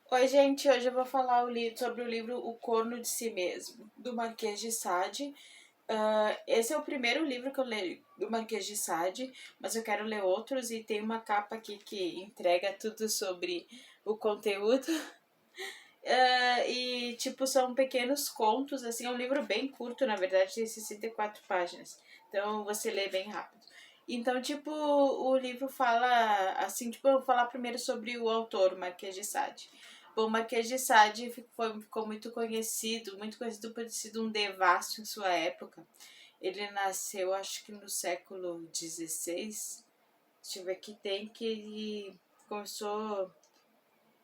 Oi, gente, hoje eu vou falar sobre o livro O Corno de Si Mesmo, do Marquês de Sade. Esse é o primeiro livro que eu leio do Marquês de Sade, mas eu quero ler outros e tem uma capa aqui que entrega tudo sobre o conteúdo. Tipo, são pequenos contos, assim, é um livro bem curto, na verdade, tem 64 páginas, então você lê bem rápido. Então, tipo, o livro fala, assim, tipo, eu vou falar primeiro sobre o autor, o Marquês de Sade. Bom, o Marquês de Sade ficou muito conhecido por ter sido um devasso em sua época. Ele nasceu, acho que no século XVI. Deixa eu ver aqui, tem que ele começou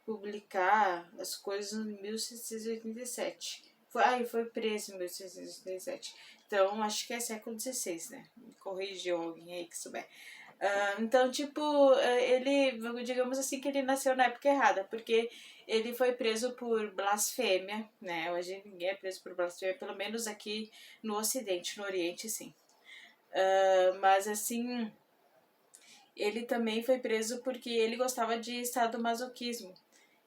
publicar as coisas em 1787. Foi preso em 1787. Então, acho que é século XVI, né? Me corrigiu alguém aí que souber. Então, tipo, ele, digamos assim, que ele nasceu na época errada, porque ele foi preso por blasfêmia, né? Hoje ninguém é preso por blasfêmia, pelo menos aqui no Ocidente, no Oriente, sim. Mas, assim, ele também foi preso porque ele gostava de sadomasoquismo.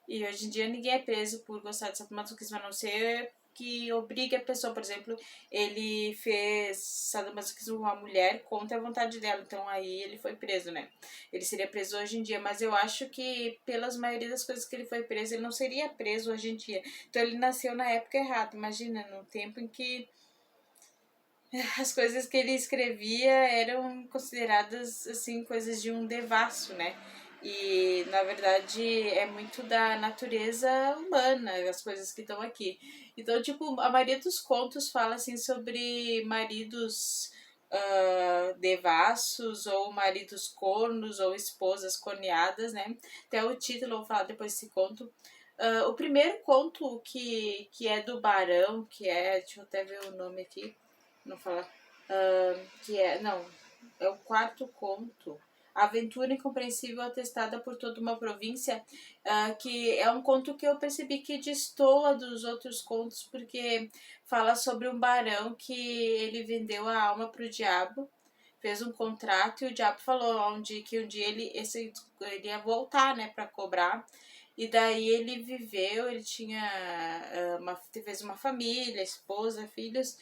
E hoje em dia ninguém é preso por gostar de sadomasoquismo, a não ser que obrigue a pessoa. Por exemplo, ele fez sadomasoquismo com uma mulher contra a vontade dela, então aí ele foi preso, né? Ele seria preso hoje em dia, mas eu acho que pelas maioria das coisas que ele foi preso, ele não seria preso hoje em dia. Então ele nasceu na época errada, imagina, no tempo em que as coisas que ele escrevia eram consideradas assim coisas de um devasso, né? E na verdade é muito da natureza humana as coisas que estão aqui. Então, tipo, a maioria dos contos fala assim sobre maridos devassos ou maridos cornos ou esposas corneadas, né? Até o título eu vou falar depois desse conto. O primeiro conto que é do Barão, que é, deixa eu até ver o nome aqui, não falar, que é, não, é o quarto conto, Aventura Incompreensível Atestada por Toda uma Província, que é um conto que eu percebi que destoa dos outros contos, porque fala sobre um barão que ele vendeu a alma pro diabo, fez um contrato e o diabo falou que um dia ele ia voltar, né, para cobrar. E daí ele viveu, ele tinha fez uma família, esposa, filhos,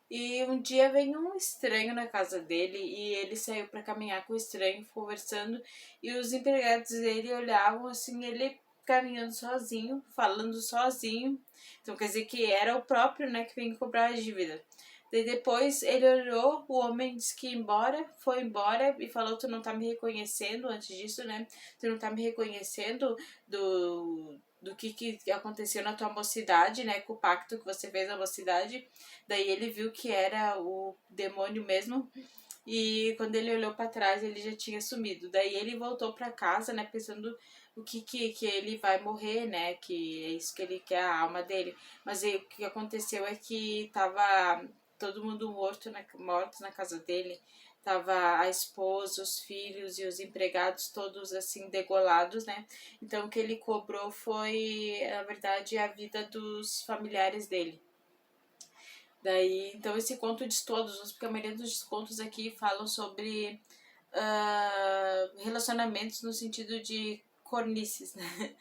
e um dia veio um estranho na casa dele e ele saiu para caminhar com o estranho, conversando, e os empregados dele olhavam assim, ele caminhando sozinho, falando sozinho. Então quer dizer que era o próprio, né, que veio cobrar a dívida. Daí depois ele olhou, o homem disse que ia embora, foi embora e falou: Tu não tá me reconhecendo antes disso, né? Tu não tá me reconhecendo do que aconteceu na tua mocidade, né? Com o pacto que você fez na mocidade. Daí ele viu que era o demônio mesmo. E quando ele olhou para trás, ele já tinha sumido. Daí ele voltou para casa, né? Pensando que ele vai morrer, né? Que é isso que ele quer, a alma dele. Mas aí, o que aconteceu é que tava todo mundo mortos na casa dele. Tava a esposa, os filhos e os empregados todos assim degolados, né? Então o que ele cobrou foi, na verdade, a vida dos familiares dele. Daí, então esse conto de todos, porque a maioria dos contos aqui falam sobre relacionamentos no sentido de cornices, né?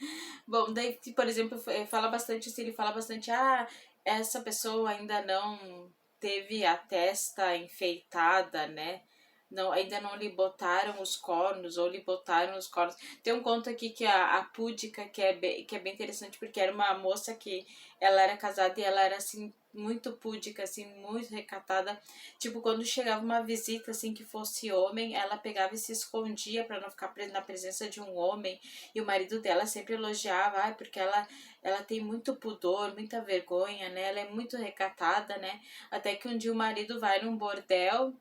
Bom, daí, por exemplo, fala bastante, se ele fala bastante, essa pessoa ainda não teve a testa enfeitada, né? Não, ainda não lhe botaram os cornos, ou lhe botaram os cornos. Tem um conto aqui que a Púdica, que é bem interessante, porque era uma moça que ela era casada e ela era assim, muito púdica, assim, muito recatada. Tipo, quando chegava uma visita, assim, que fosse homem, ela pegava e se escondia para não ficar na presença de um homem. E o marido dela sempre elogiava, porque ela tem muito pudor, muita vergonha, né? Ela é muito recatada, né? Até que um dia o marido vai num bordel.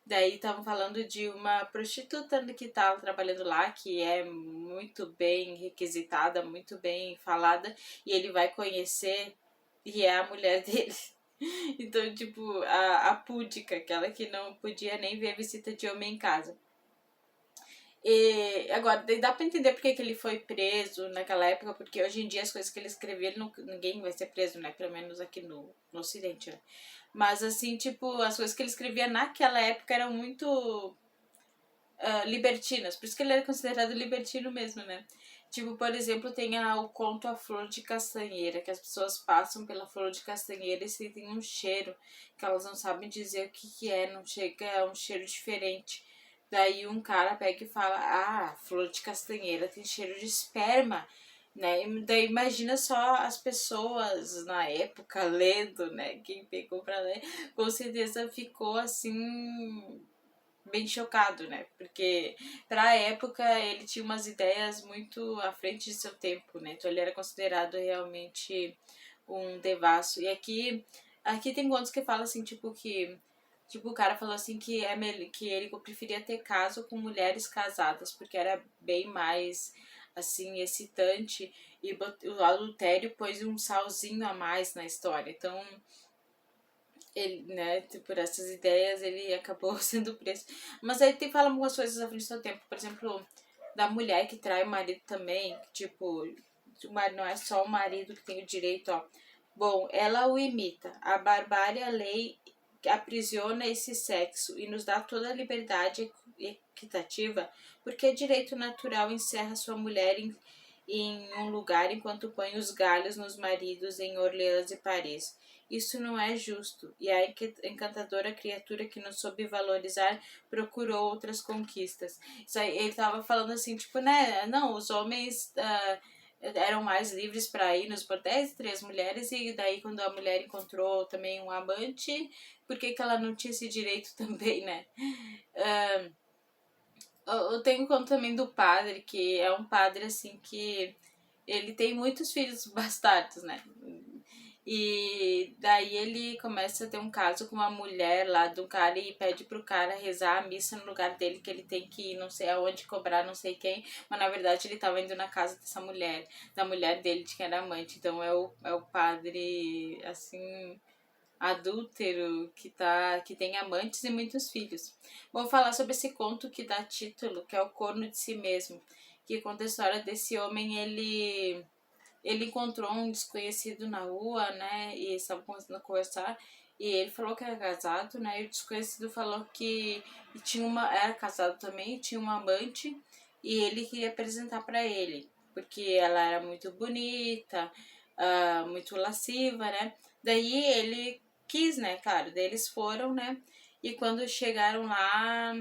Daí estavam falando de uma prostituta que estava trabalhando lá, que é muito bem requisitada, muito bem falada, e ele vai conhecer e é a mulher dele. Então, tipo, a púdica, aquela que não podia nem ver a visita de homem em casa. E agora, dá pra entender por que ele foi preso naquela época, porque hoje em dia as coisas que ele escrevia, ninguém vai ser preso, né? Pelo menos aqui no Ocidente, né? Mas assim, tipo, as coisas que ele escrevia naquela época eram muito libertinas, por isso que ele era considerado libertino mesmo, né? Tipo, por exemplo, tem o conto A Flor de Castanheira, que as pessoas passam pela flor de castanheira e sentem um cheiro, que elas não sabem dizer o que é, não chega, é um cheiro diferente. Daí um cara pega e fala, flor de castanheira tem cheiro de esperma, né? E daí imagina só as pessoas na época lendo, né? Quem pegou pra ler, com certeza ficou assim bem chocado, né? Porque pra época ele tinha umas ideias muito à frente de seu tempo, né? Então ele era considerado realmente um devasso. E aqui tem contos que falam assim, tipo, o cara falou assim que ele preferia ter caso com mulheres casadas, porque era bem mais assim excitante e o adultério pôs um salzinho a mais na história. Então, ele, né, por essas ideias, ele acabou sendo preso. Mas aí fala algumas coisas à frente do seu tempo, por exemplo, da mulher que trai o marido também, que, tipo, não é só o marido que tem o direito, ó. Bom, ela o imita. A barbárie, a lei aprisiona esse sexo e nos dá toda a liberdade equitativa, porque direito natural encerra sua mulher em um lugar enquanto põe os galhos nos maridos em Orleans e Paris. Isso não é justo, e a encantadora criatura que não soube valorizar procurou outras conquistas. Isso aí, ele tava falando assim, tipo, né, não, os homens eram mais livres para ir nos bordéis, 3 mulheres, e daí quando a mulher encontrou também um amante, por que que ela não tinha esse direito também, né? Eu tenho conta também do padre, que é um padre assim que ele tem muitos filhos bastardos, né? E daí ele começa a ter um caso com uma mulher lá do cara e pede pro cara rezar a missa no lugar dele, que ele tem que ir não sei aonde cobrar não sei quem, mas na verdade ele tava indo na casa dessa mulher, da mulher dele de que era amante. Então é o padre assim adúltero que tem amantes e muitos filhos. Vou falar sobre esse conto que dá título, que é o Corno de Si Mesmo, que conta a história desse homem. Ele encontrou um desconhecido na rua, né, e estavam começando a conversar, e ele falou que era casado, né, e o desconhecido falou que era casado também, tinha uma amante, e ele queria apresentar para ele, porque ela era muito bonita, muito lasciva, né, daí ele quis, né, claro, daí eles foram, né, e quando chegaram lá,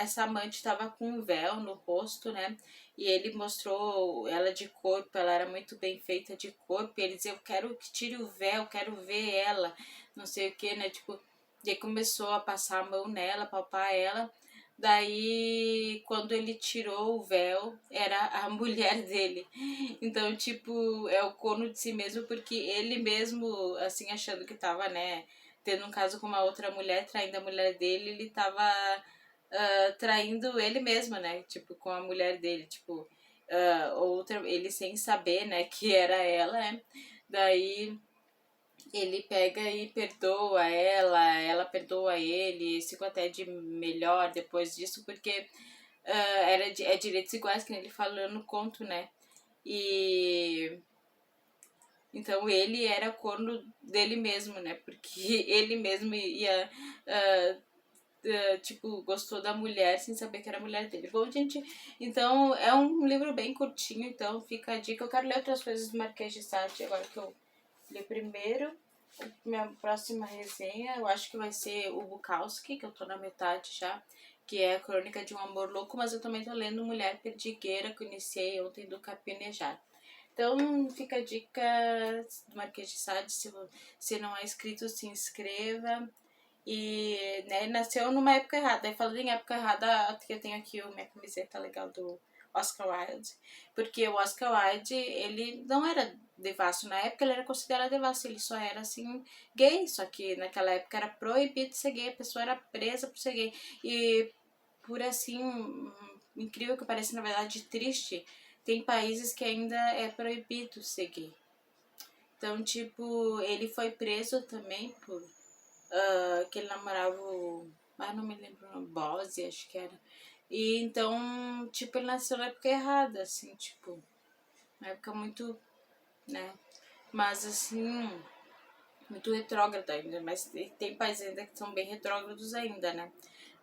essa amante estava com um véu no rosto, né, e ele mostrou ela de corpo, ela era muito bem feita de corpo, e ele dizia, eu quero que tire o véu, quero ver ela, não sei o que, né, tipo, e aí começou a passar a mão nela, palpar ela, daí quando ele tirou o véu, era a mulher dele, então, tipo, é o corno de si mesmo, porque ele mesmo, assim, achando que tava, né, tendo um caso com uma outra mulher, traindo a mulher dele, ele tava traindo ele mesmo, né? Tipo, com a mulher dele, tipo, outra, ele sem saber, né, que era ela, né? Daí ele pega e perdoa ela perdoa ele, eles ficam até de melhor depois disso, porque é direitos iguais, que ele falou no conto, né? E então ele era corno dele mesmo, né? Porque ele mesmo ia tipo, gostou da mulher sem saber que era a mulher dele. Bom, gente, então é um livro bem curtinho, então fica a dica. Eu quero ler outras coisas do Marquês de Sade, agora que eu li primeiro. Minha próxima resenha, eu acho que vai ser o Bukowski, que eu tô na metade já, que é a Crônica de um Amor Louco, mas eu também tô lendo Mulher Perdigueira, que eu iniciei ontem, do Carpinejar. Então fica a dica do Marquês de Sade, se não é inscrito, se inscreva. E, né, nasceu numa época errada. Aí falando em época errada, que eu tenho aqui a minha camiseta legal do Oscar Wilde. Porque o Oscar Wilde, ele não era devasso. Na época ele era considerado devasso, ele só era assim gay. Só que naquela época era proibido ser gay, a pessoa era presa por ser gay. E por assim, incrível que pareça, na verdade triste, tem países que ainda é proibido ser gay. Então, tipo, ele foi preso também por que ele namorava o. Ah, não me lembro o nome, Bose, acho que era. E então, tipo, ele nasceu na época errada, assim, tipo, uma época muito, né? Mas assim, muito retrógrada ainda, mas tem países ainda que são bem retrógrados ainda, né?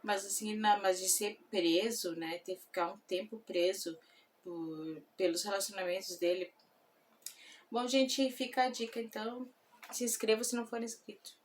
Mas assim, mas de ser preso, né? Ter que ficar um tempo preso pelos relacionamentos dele. Bom, gente, fica a dica, então. Se inscreva se não for inscrito.